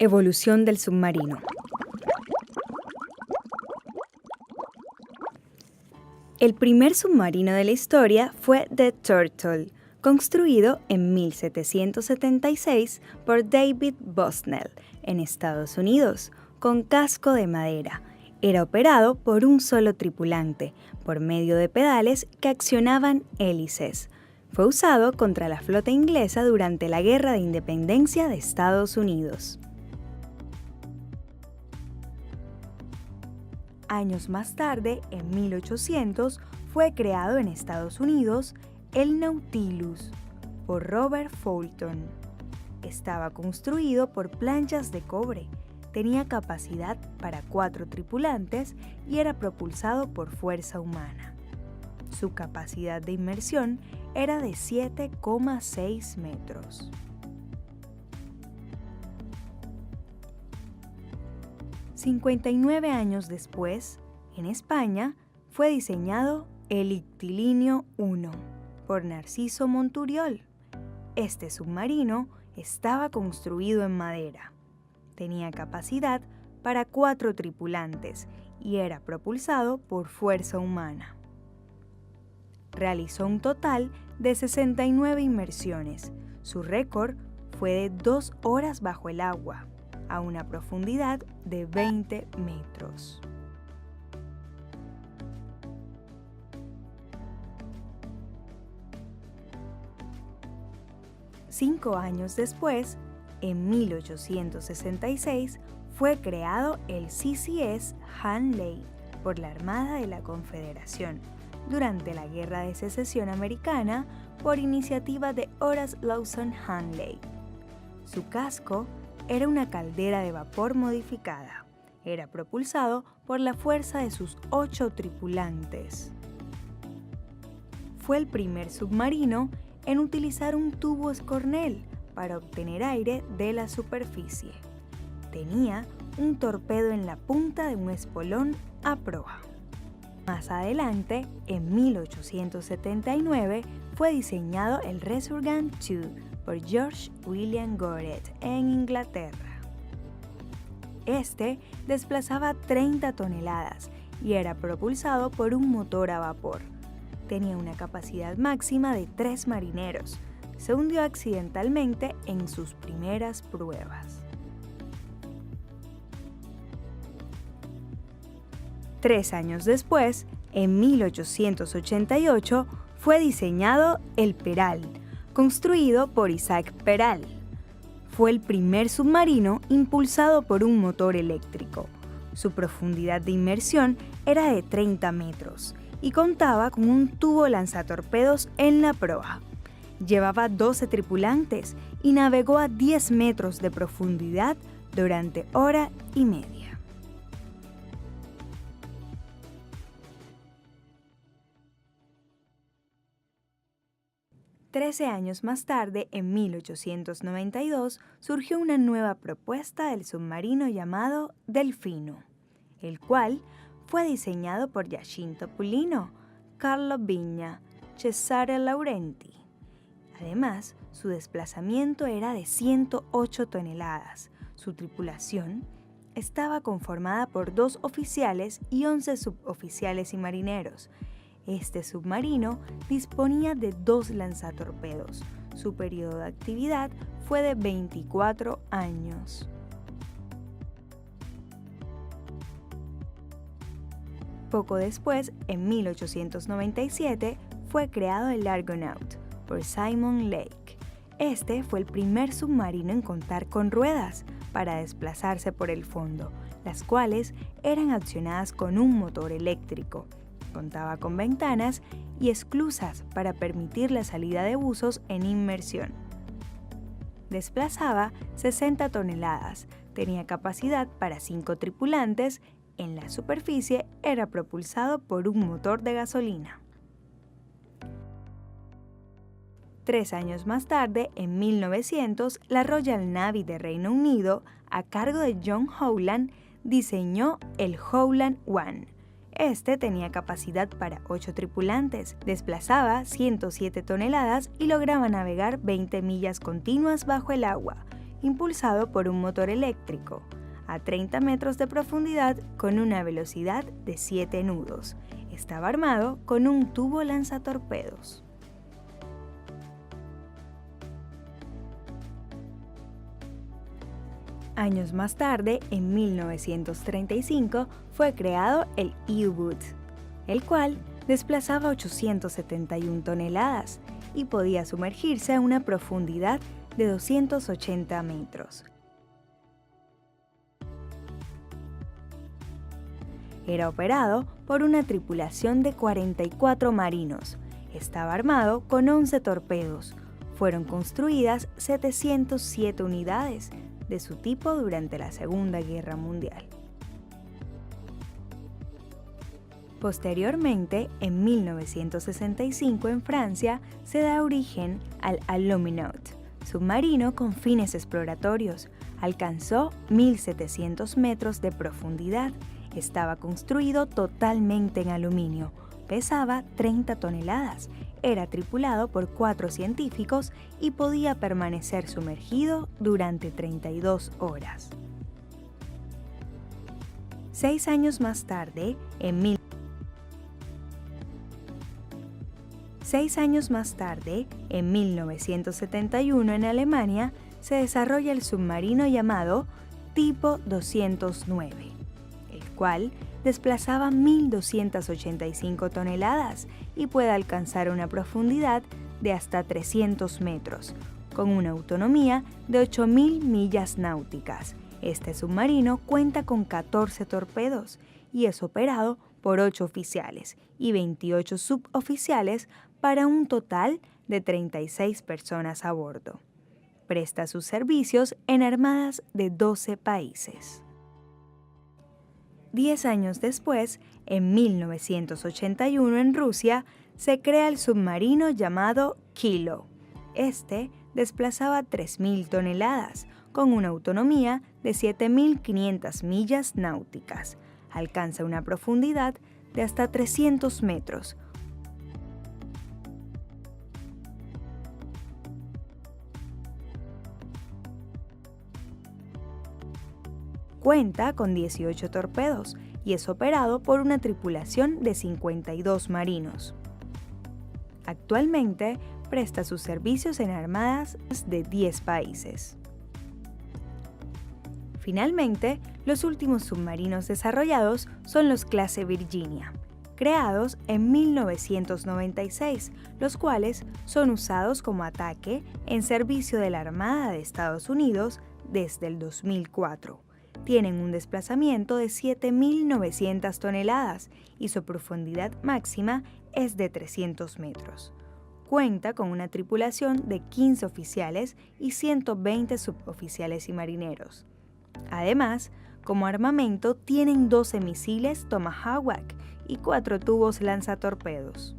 Evolución del submarino. El primer submarino de la historia fue The Turtle, construido en 1776 por David Busnell en Estados Unidos, con casco de madera. Era operado por un solo tripulante, por medio de pedales que accionaban hélices. Fue usado contra la flota inglesa durante la Guerra de Independencia de Estados Unidos. Años más tarde, en 1800, fue creado en Estados Unidos el Nautilus por Robert Fulton. Estaba construido por planchas de cobre, tenía capacidad para 4 tripulantes y era propulsado por fuerza humana. Su capacidad de inmersión era de 7,6 metros. «59 años después, en España, fue diseñado el Ictilinio I por Narciso Monturiol. Este submarino estaba construido en madera. Tenía capacidad para 4 tripulantes y era propulsado por fuerza humana. Realizó un total de 69 inmersiones. Su récord fue de 2 horas bajo el agua, a una profundidad de 20 metros. Cinco años después, en 1866, fue creado el CCS Hanley por la Armada de la Confederación durante la Guerra de Secesión Americana por iniciativa de Horace Lawson Hanley. Su casco era una caldera de vapor modificada. Era propulsado por la fuerza de sus 8 tripulantes. Fue el primer submarino en utilizar un tubo escornel para obtener aire de la superficie. Tenía un torpedo en la punta de un espolón a proa. Más adelante, en 1879, fue diseñado el Resurgam II por George William Goret en Inglaterra. Este desplazaba 30 toneladas y era propulsado por un motor a vapor. Tenía una capacidad máxima de 3 marineros. Se hundió accidentalmente en sus primeras pruebas. 3 años después, en 1888, fue diseñado el Peral, construido por Isaac Peral. Fue el primer submarino impulsado por un motor eléctrico. Su profundidad de inmersión era de 30 metros y contaba con un tubo lanzatorpedos en la proa. Llevaba 12 tripulantes y navegó a 10 metros de profundidad durante hora y media. Trece años más tarde, en 1892, surgió una nueva propuesta del submarino llamado Delfino, el cual fue diseñado por Giacinto Pulino, Carlo Vigna, Cesare Laurenti. Además, su desplazamiento era de 108 toneladas. Su tripulación estaba conformada por 2 oficiales y 11 suboficiales y marineros. Este submarino disponía de 2 lanzatorpedos. Su periodo de actividad fue de 24 años. Poco después, en 1897, fue creado el Argonaut por Simon Lake. Este fue el primer submarino en contar con ruedas para desplazarse por el fondo, las cuales eran accionadas con un motor eléctrico. Contaba con ventanas y esclusas para permitir la salida de buzos en inmersión. Desplazaba 60 toneladas, tenía capacidad para 5 tripulantes. En la superficie era propulsado por un motor de gasolina. 3 años más tarde, en 1900, la Royal Navy de Reino Unido, a cargo de John Howland, diseñó el Howland I. Este tenía capacidad para 8 tripulantes, desplazaba 107 toneladas y lograba navegar 20 millas continuas bajo el agua. impulsado por un motor eléctrico, a 30 metros de profundidad con una velocidad de 7 nudos. Estaba armado con un tubo lanzatorpedos. Años más tarde, en 1935, fue creado el U-Boot, el cual desplazaba 871 toneladas y podía sumergirse a una profundidad de 280 metros. Era operado por una tripulación de 44 marinos. Estaba armado con 11 torpedos. Fueron construidas 707 unidades de su tipo durante la Segunda Guerra Mundial. Posteriormente, en 1965 en Francia, se da origen al Aluminaut, submarino con fines exploratorios. Alcanzó 1.700 metros de profundidad. Estaba construido totalmente en aluminio. Pesaba 30 toneladas. Era tripulado por 4 científicos y podía permanecer sumergido durante 32 horas. 6 años más tarde, en 1971 en Alemania, se desarrolla el submarino llamado Tipo 209, el cual desplazaba 1.285 toneladas y puede alcanzar una profundidad de hasta 300 metros, con una autonomía de 8.000 millas náuticas. Este submarino cuenta con 14 torpedos y es operado por 8 oficiales y 28 suboficiales para un total de 36 personas a bordo. Presta sus servicios en armadas de 12 países. 10 años después, en 1981 en Rusia, se crea el submarino llamado Kilo. Este desplazaba 3.000 toneladas, con una autonomía de 7.500 millas náuticas. Alcanza una profundidad de hasta 300 metros. Cuenta con 18 torpedos y es operado por una tripulación de 52 marinos. Actualmente presta sus servicios en armadas de 10 países. Finalmente, los últimos submarinos desarrollados son los clase Virginia, creados en 1996, los cuales son usados como ataque en servicio de la Armada de Estados Unidos desde el 2004. Tienen un desplazamiento de 7.900 toneladas y su profundidad máxima es de 300 metros. Cuenta con una tripulación de 15 oficiales y 120 suboficiales y marineros. Además, como armamento tienen 12 misiles Tomahawk y 4 tubos lanzatorpedos.